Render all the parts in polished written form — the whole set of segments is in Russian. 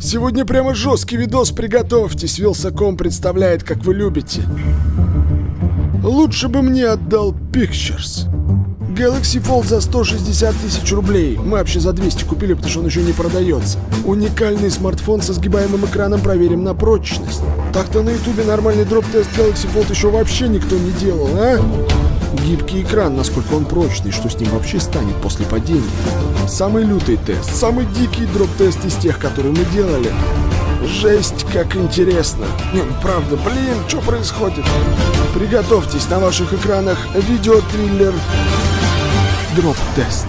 Сегодня прямо жесткий видос, приготовьтесь. Wylsacom представляет, как вы любите. Лучше бы мне отдал Pictures. Galaxy Fold за 160 тысяч рублей. Мы вообще за 200 купили, потому что он еще не продается. Уникальный смартфон со сгибаемым экраном, проверим на прочность. Так-то на ютубе нормальный дроп-тест Galaxy Fold еще вообще никто не делал, а? Гибкий экран, насколько он прочный, что с ним вообще станет после падения. Самый лютый тест, самый дикий дроп-тест из тех, которые мы делали. Жесть, как интересно. Не, ну правда, блин, что происходит? Приготовьтесь, на ваших экранах видеотриллер дроп-тест.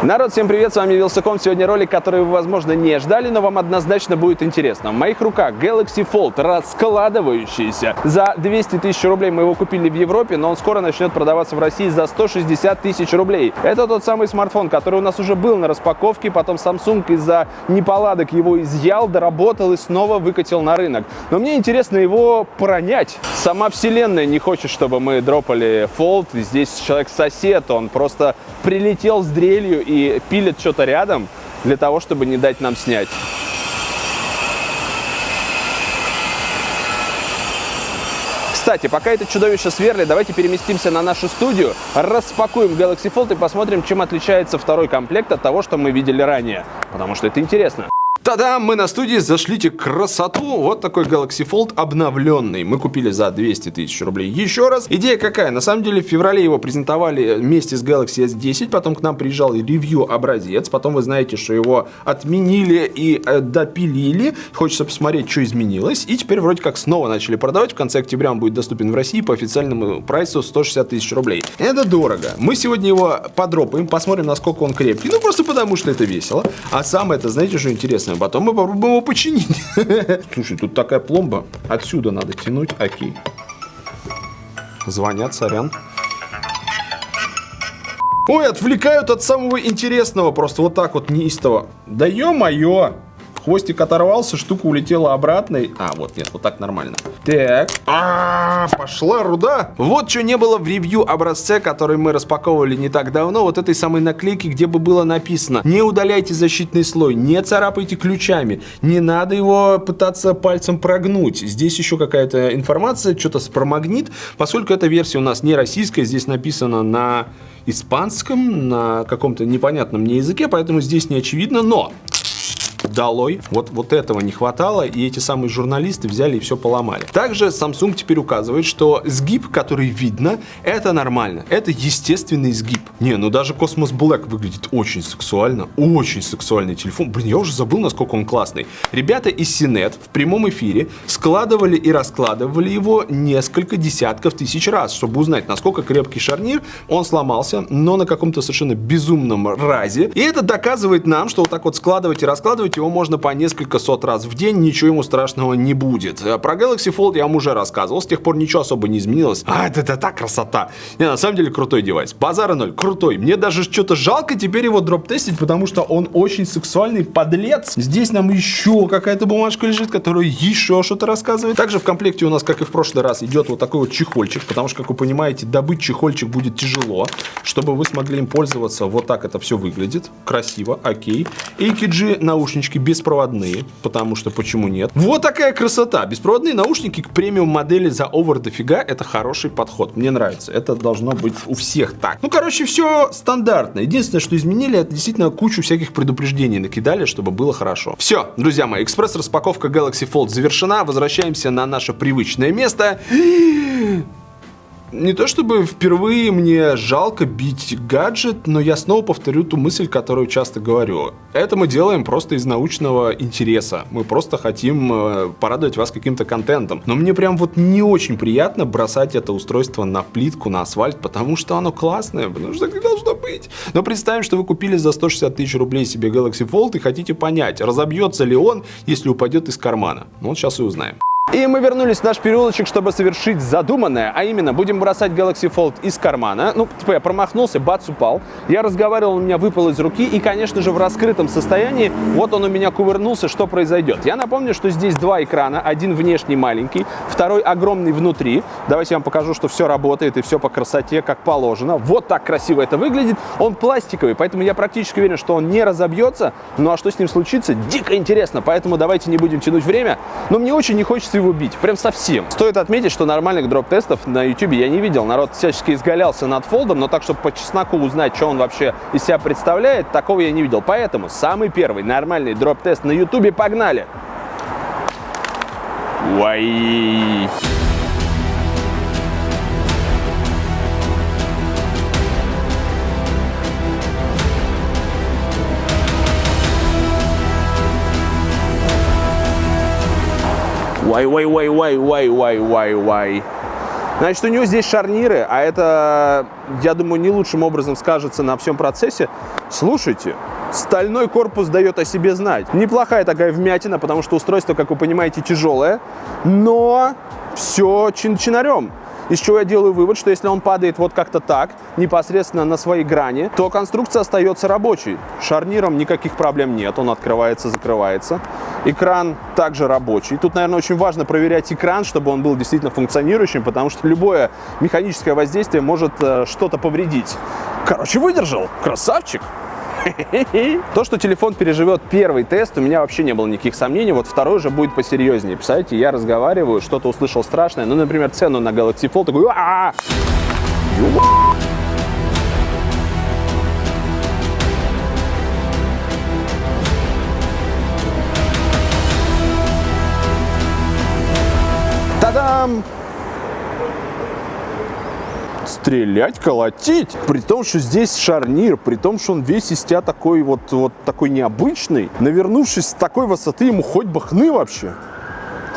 Народ, всем привет, с вами Wylsacom. Сегодня ролик, который вы, возможно, не ждали, но вам однозначно будет интересно. В моих руках Galaxy Fold, раскладывающийся. За 200 тысяч рублей мы его купили в Европе, но он скоро начнет продаваться в России за 160 тысяч рублей. Это тот самый смартфон, который у нас уже был на распаковке, потом Samsung из-за неполадок его изъял, доработал и снова выкатил на рынок. Но мне интересно его пронять. Сама вселенная не хочет, чтобы мы дропали Fold. Здесь человек-сосед, он просто прилетел с дрелью и пилит что-то рядом для того, чтобы не дать нам снять. Кстати, пока это чудовище сверлит, давайте переместимся на нашу студию, распакуем Galaxy Fold и посмотрим, чем отличается второй комплект от того, что мы видели ранее. Потому что это интересно. Та-дам! Мы на студии, зашлите красоту. Вот такой Galaxy Fold обновленный. Мы купили за 200 тысяч рублей. Еще раз. Идея какая? На самом деле в феврале его презентовали вместе с Galaxy S10. Потом к нам приезжал ревью-образец. Потом вы знаете, что его отменили и допилили. Хочется посмотреть, что изменилось. И теперь вроде как снова начали продавать. В конце октября он будет доступен в России по официальному прайсу 160 тысяч рублей. Это дорого. Мы сегодня его подропаем, посмотрим, насколько он крепкий. Ну, просто потому, что это весело. А самое это, знаете, что интересно? Потом мы попробуем его починить. Слушай, тут такая пломба. Отсюда надо тянуть. Окей. Звонят, сорян. Ой, отвлекают от самого интересного. Просто вот так вот неистово. Да ё-моё. Хвостик оторвался, штука улетела обратно. А, вот, нет, вот так нормально. Так. Пошла руда. Вот что не было в ревью-образце, который мы распаковывали не так давно. Вот этой самой наклейки, где бы было написано: не удаляйте защитный слой, не царапайте ключами, не надо его пытаться пальцем прогнуть. Здесь еще какая-то информация, что-то про магнит. Поскольку эта версия у нас не российская, здесь написано на испанском, на каком-то непонятном мне языке, поэтому здесь не очевидно, но... Долой. Вот этого не хватало, и эти самые журналисты взяли и все поломали. Также Samsung теперь указывает, что сгиб, который видно, это нормально. Это естественный сгиб. Не, ну даже Cosmos Black выглядит очень сексуально. Очень сексуальный телефон. Блин, я уже забыл, насколько он классный. Ребята из CNET в прямом эфире складывали и раскладывали его несколько десятков тысяч раз, чтобы узнать, насколько крепкий шарнир. Он сломался, но на каком-то совершенно безумном разе. И это доказывает нам, что вот так вот складывать и раскладывать его можно по несколько сот раз в день, ничего ему страшного не будет. Про Galaxy Fold я вам уже рассказывал, с тех пор ничего особо не изменилось. Это так красота. Не, на самом деле крутой девайс. Базара ноль, крутой. Мне даже что-то жалко теперь его дроп-тестить, потому что он очень сексуальный подлец. Здесь нам еще какая-то бумажка лежит, которая еще что-то рассказывает. Также в комплекте у нас, как и в прошлый раз, идет вот такой вот чехольчик, потому что, как вы понимаете, добыть чехольчик будет тяжело. Чтобы вы смогли им пользоваться, вот так это все выглядит. Красиво, окей. AKG наушнички беспроводные, потому что почему нет? Вот такая красота. Беспроводные наушники к премиум модели за овер дофига — это хороший подход. Мне нравится. Это должно быть у всех так. Ну, короче, все стандартно. Единственное, что изменили, это действительно кучу всяких предупреждений накидали, чтобы было хорошо. Все, друзья мои, экспресс-распаковка Galaxy Fold завершена. Возвращаемся на наше привычное место. Не то чтобы впервые мне жалко бить гаджет, но я снова повторю ту мысль, которую часто говорю. Это мы делаем просто из научного интереса. Мы просто хотим порадовать вас каким-то контентом. Но мне прям вот не очень приятно бросать это устройство на плитку, на асфальт, потому что оно классное, потому что так не должно быть. Но представим, что вы купили за 160 тысяч рублей себе Galaxy Fold и хотите понять, разобьется ли он, если упадет из кармана. Ну вот сейчас и узнаем. И мы вернулись в наш переулочек, чтобы совершить задуманное, а именно будем бросать Galaxy Fold из кармана. Ну, типа я промахнулся, бац, упал. Я разговаривал, он у меня выпал из руки, и, конечно же, в раскрытом состоянии, вот он у меня кувырнулся, что произойдет. Я напомню, что здесь два экрана, один внешний маленький, второй огромный внутри. Давайте я вам покажу, что все работает и все по красоте, как положено. Вот так красиво это выглядит. Он пластиковый, поэтому я практически уверен, что он не разобьется. Ну а что с ним случится, дико интересно, поэтому давайте не будем тянуть время. Но мне очень не хочется его бить, прям совсем. Стоит отметить, что нормальных дроп-тестов на YouTube я не видел. Народ всячески изгалялся над фолдом, но так, чтобы по чесноку узнать, что он вообще из себя представляет, такого я не видел. Поэтому самый первый нормальный дроп-тест на YouTube, погнали! Уай! Вай. Значит, у него здесь шарниры, а это, я думаю, не лучшим образом скажется на всем процессе. Слушайте, стальной корпус дает о себе знать. Неплохая такая вмятина, потому что устройство, как вы понимаете, тяжелое, но все чин-чинарем. Из чего я делаю вывод, что если он падает вот как-то так, непосредственно на своей грани, то конструкция остается рабочей. Шарниром никаких проблем нет, он открывается, закрывается. Экран также рабочий. Тут, наверное, очень важно проверять экран, чтобы он был действительно функционирующим, потому что любое механическое воздействие может что-то повредить. Короче, выдержал. Красавчик! То, что телефон переживет первый тест, у меня вообще не было никаких сомнений. Вот второй же будет посерьезнее. Представляете, я разговариваю, что-то услышал страшное. Ну, например, цену на Galaxy Fold. Такой... Та-дам! Стрелять, колотить. При том, что здесь шарнир, при том, что он весь из себя такой вот такой необычный. Навернувшись с такой высоты, ему хоть бы хны вообще.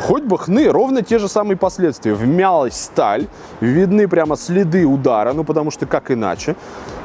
Хоть бы хны, ровно те же самые последствия. Вмялась сталь, видны прямо следы удара, ну потому что как иначе.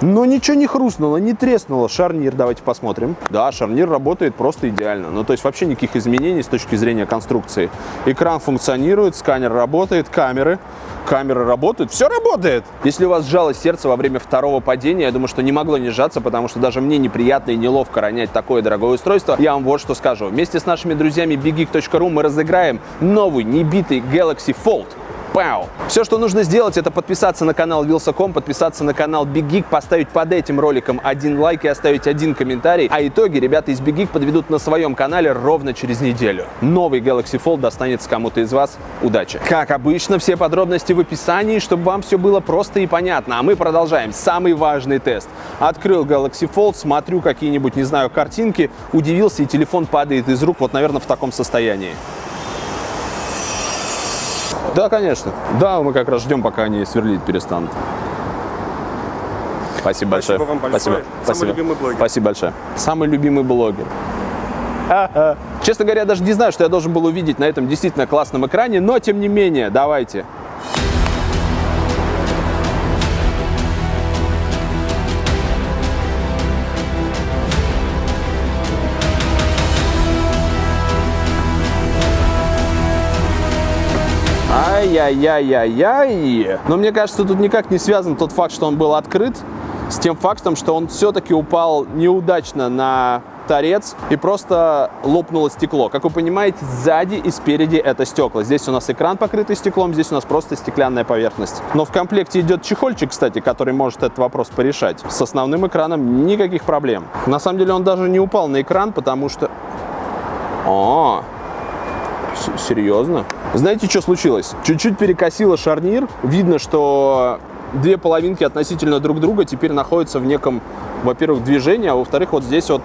Но ничего не хрустнуло, не треснуло. Шарнир, давайте посмотрим. Да, шарнир работает просто идеально. Ну то есть вообще никаких изменений с точки зрения конструкции. Экран функционирует, сканер работает, камеры работают, все работает. Если у вас сжалось сердце во время второго падения, я думаю, что не могло не сжаться, потому что даже мне неприятно и неловко ронять такое дорогое устройство. Я вам вот что скажу. Вместе с нашими друзьями BigGeek.ru мы разыграем новый небитый Galaxy Fold. Пау! Все, что нужно сделать, это подписаться на канал Wylsa.com, подписаться на канал Big Geek, поставить под этим роликом один лайк и оставить один комментарий. А итоги ребята из Big Geek подведут на своем канале ровно через неделю. Новый Galaxy Fold достанется кому-то из вас. Удачи! Как обычно, все подробности в описании, чтобы вам все было просто и понятно. А мы продолжаем. Самый важный тест. Открыл Galaxy Fold, смотрю какие-нибудь, не знаю, картинки, удивился, и телефон падает из рук, вот, наверное, в таком состоянии. Да, конечно. Да, мы как раз ждем, пока они сверлить перестанут. Спасибо большое. Спасибо вам большое. Самый любимый блогер. Спасибо большое. Самый любимый блогер. Честно говоря, я даже не знаю, что я должен был увидеть на этом действительно классном экране, но тем не менее, давайте. Ай-яй-яй-яй-яй. Но мне кажется, тут никак не связан тот факт, что он был открыт, с тем фактом, что он все-таки упал неудачно на торец и просто лопнуло стекло. Как вы понимаете, сзади и спереди это стекла. Здесь у нас экран, покрытый стеклом, здесь у нас просто стеклянная поверхность. Но в комплекте идет чехольчик, кстати, который может этот вопрос порешать. С основным экраном никаких проблем. На самом деле он даже не упал на экран, потому что... Серьезно? Знаете, что случилось? Чуть-чуть перекосило шарнир. Видно, что две половинки относительно друг друга теперь находятся в неком, во-первых, движении, а во-вторых, вот здесь вот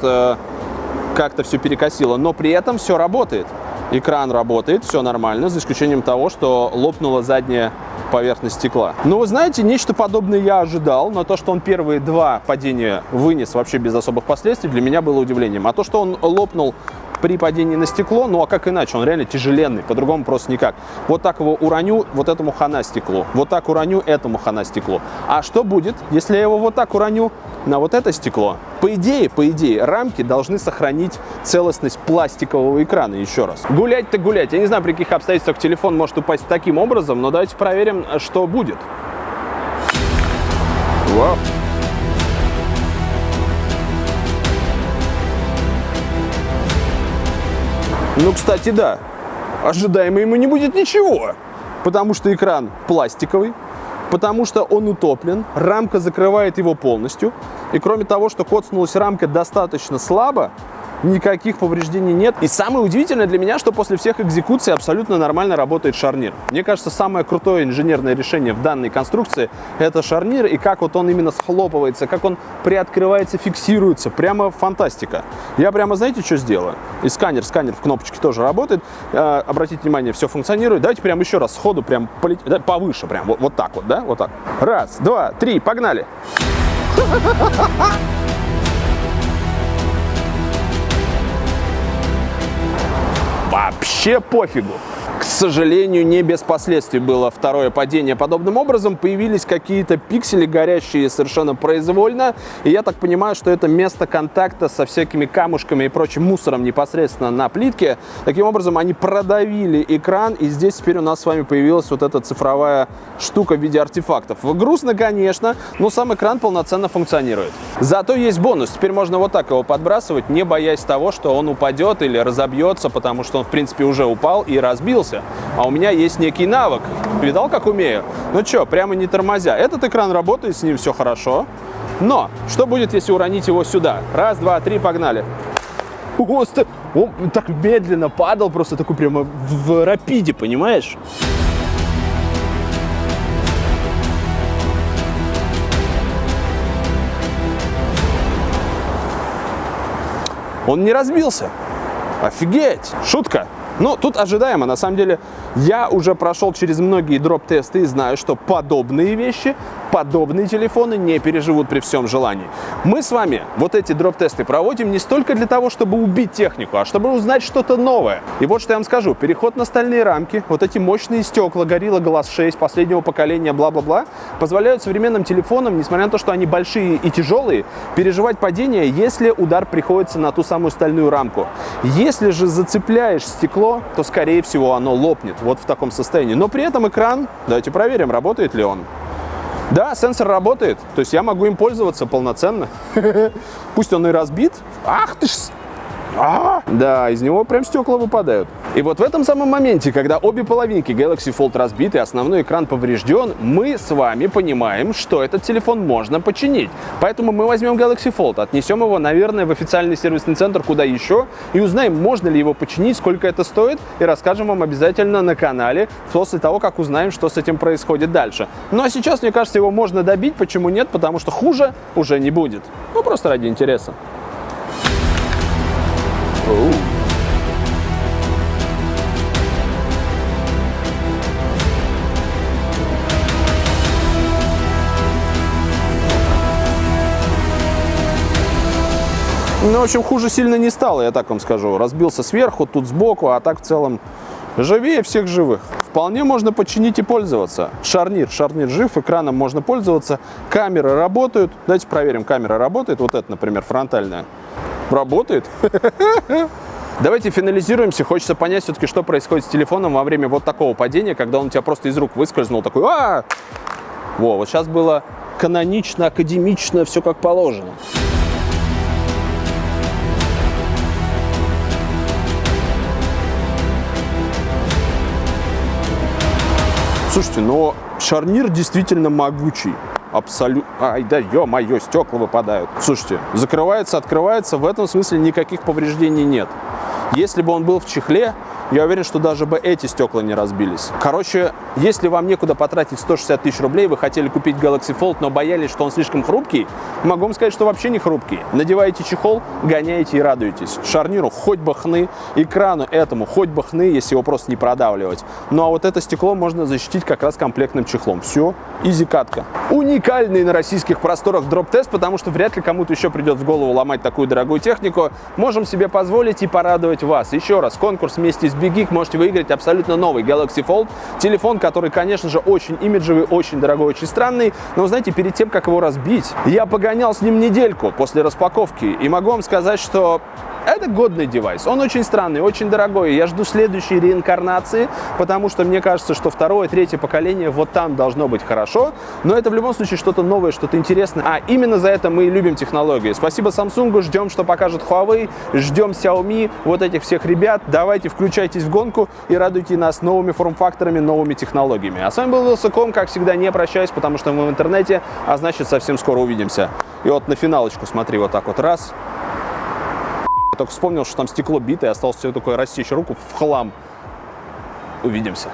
как-то все перекосило. Но при этом все работает. Экран работает, все нормально, за исключением того, что лопнула задняя поверхность стекла. Ну, вы знаете, нечто подобное я ожидал, но то, что он первые два падения вынес вообще без особых последствий, для меня было удивлением. А то, что он лопнул при падении на стекло, ну а как иначе, он реально тяжеленный, по-другому просто никак. Вот так его уроню, вот этому хана стеклу, вот так уроню, этому хана стеклу. А что будет, если я его вот так уроню на вот это стекло? По идее, рамки должны сохранить целостность пластикового экрана, еще раз. Гулять-то гулять, я не знаю, при каких обстоятельствах телефон может упасть таким образом, но давайте проверим, что будет. Вау. Ну, кстати, да, ожидаемо ему не будет ничего, потому что экран пластиковый, потому что он утоплен, рамка закрывает его полностью, и кроме того, что коцнулась рамка достаточно слабо, никаких повреждений нет. И самое удивительное для меня, что после всех экзекуций абсолютно нормально работает шарнир. Мне кажется, самое крутое инженерное решение в данной конструкции – это шарнир, и как вот он именно схлопывается, как он приоткрывается, фиксируется. Прямо фантастика. Я прямо, знаете, что сделаю? И сканер в кнопочке тоже работает. Обратите внимание, все функционирует. Давайте прямо еще раз сходу прям повыше, прям вот так вот, да? Вот так. Раз, два, три, погнали! Вообще пофигу. К сожалению, не без последствий было второе падение подобным образом. Появились какие-то пиксели, горящие совершенно произвольно. И я так понимаю, что это место контакта со всякими камушками и прочим мусором непосредственно на плитке. Таким образом, они продавили экран. И здесь теперь у нас с вами появилась вот эта цифровая штука в виде артефактов. Грустно, конечно, но сам экран полноценно функционирует. Зато есть бонус. Теперь можно вот так его подбрасывать, не боясь того, что он упадет или разобьется, потому что он, в принципе, уже упал и разбился. А у меня есть некий навык. Видал, как умею? Ну что, прямо не тормозя. Этот экран работает, с ним все хорошо. Но что будет, если уронить его сюда? Раз, два, три, погнали. Он так медленно падал, просто такой прямо в рапиде, понимаешь? Он не разбился. Офигеть! Шутка! Ну, тут ожидаемо. На самом деле, я уже прошел через многие дроп-тесты и знаю, что подобные вещи, подобные телефоны не переживут при всем желании. Мы с вами вот эти дроп-тесты проводим не столько для того, чтобы убить технику, а чтобы узнать что-то новое. И вот что я вам скажу. Переход на стальные рамки, вот эти мощные стекла Gorilla Glass 6 последнего поколения, бла-бла-бла, позволяют современным телефонам, несмотря на то, что они большие и тяжелые, переживать падение, если удар приходится на ту самую стальную рамку. Если же зацепляешь стекло, то, скорее всего, оно лопнет вот в таком состоянии. Но при этом экран, давайте проверим, работает ли он. Да, сенсор работает, то есть я могу им пользоваться полноценно. Пусть он и разбит. Ах ты ж... Да, из него прям стекла выпадают. И вот в этом самом моменте, когда обе половинки Galaxy Fold разбиты, основной экран поврежден, мы с вами понимаем, что этот телефон можно починить. Поэтому мы возьмем Galaxy Fold, отнесем его, наверное, в официальный сервисный центр, куда еще, и узнаем, можно ли его починить, сколько это стоит, и расскажем вам обязательно на канале после того, как узнаем, что с этим происходит дальше. Ну а сейчас, мне кажется, его можно добить. Почему нет? Потому что хуже уже не будет. Ну, просто ради интереса. Ну, в общем, хуже сильно не стало, я так вам скажу. Разбился сверху, тут сбоку, а так в целом живее всех живых. Вполне можно починить и пользоваться. Шарнир жив, экраном можно пользоваться. Камеры работают. Давайте проверим, камера работает. Вот это, например, фронтальная. Работает. Давайте финализируемся. Хочется понять все-таки, что происходит с телефоном во время вот такого падения, когда он у тебя просто из рук выскользнул. Такой, Во, вот сейчас было канонично, академично, все как положено. Слушайте, но шарнир действительно могучий. Абсолютно. Ай, да ё-моё, стекла выпадают. Слушайте, закрывается, открывается, в этом смысле никаких повреждений нет. Если бы он был в чехле, я уверен, что даже бы эти стекла не разбились. Короче, если вам некуда потратить 160 тысяч рублей, вы хотели купить Galaxy Fold, но боялись, что он слишком хрупкий, могу вам сказать, что вообще не хрупкий. Надеваете чехол, гоняете и радуетесь. Шарниру хоть бы хны, экрану этому хоть бы хны, если его просто не продавливать. Ну а вот это стекло можно защитить как раз комплектным чехлом. Все, изи катка. Уникальный на российских просторах дроп-тест, потому что вряд ли кому-то еще придет в голову ломать такую дорогую технику. Можем себе позволить и порадовать вас. Еще раз, конкурс вместе с Big Geek, можете выиграть абсолютно новый Galaxy Fold. Телефон, который, конечно же, очень имиджевый, очень дорогой, очень странный. Но, знаете, перед тем, как его разбить, я погонял с ним недельку после распаковки. И могу вам сказать, что это годный девайс. Он очень странный, очень дорогой. Я жду следующей реинкарнации, потому что мне кажется, что второе, третье поколение вот там должно быть хорошо. Но это в любом случае что-то новое, что-то интересное. А именно за это мы и любим технологии. Спасибо Samsung, ждем, что покажет Huawei, ждем Xiaomi, вот этих всех ребят. Давайте включайтесь в гонку и радуйте нас новыми форм-факторами, новыми технологиями. А с вами был Вилсаком, как всегда, не прощаюсь, потому что мы в интернете, а значит, совсем скоро увидимся. И вот на финалочку смотри, вот так вот раз. Я только вспомнил, что там стекло битое, осталось все такое рассечь руку в хлам. Увидимся.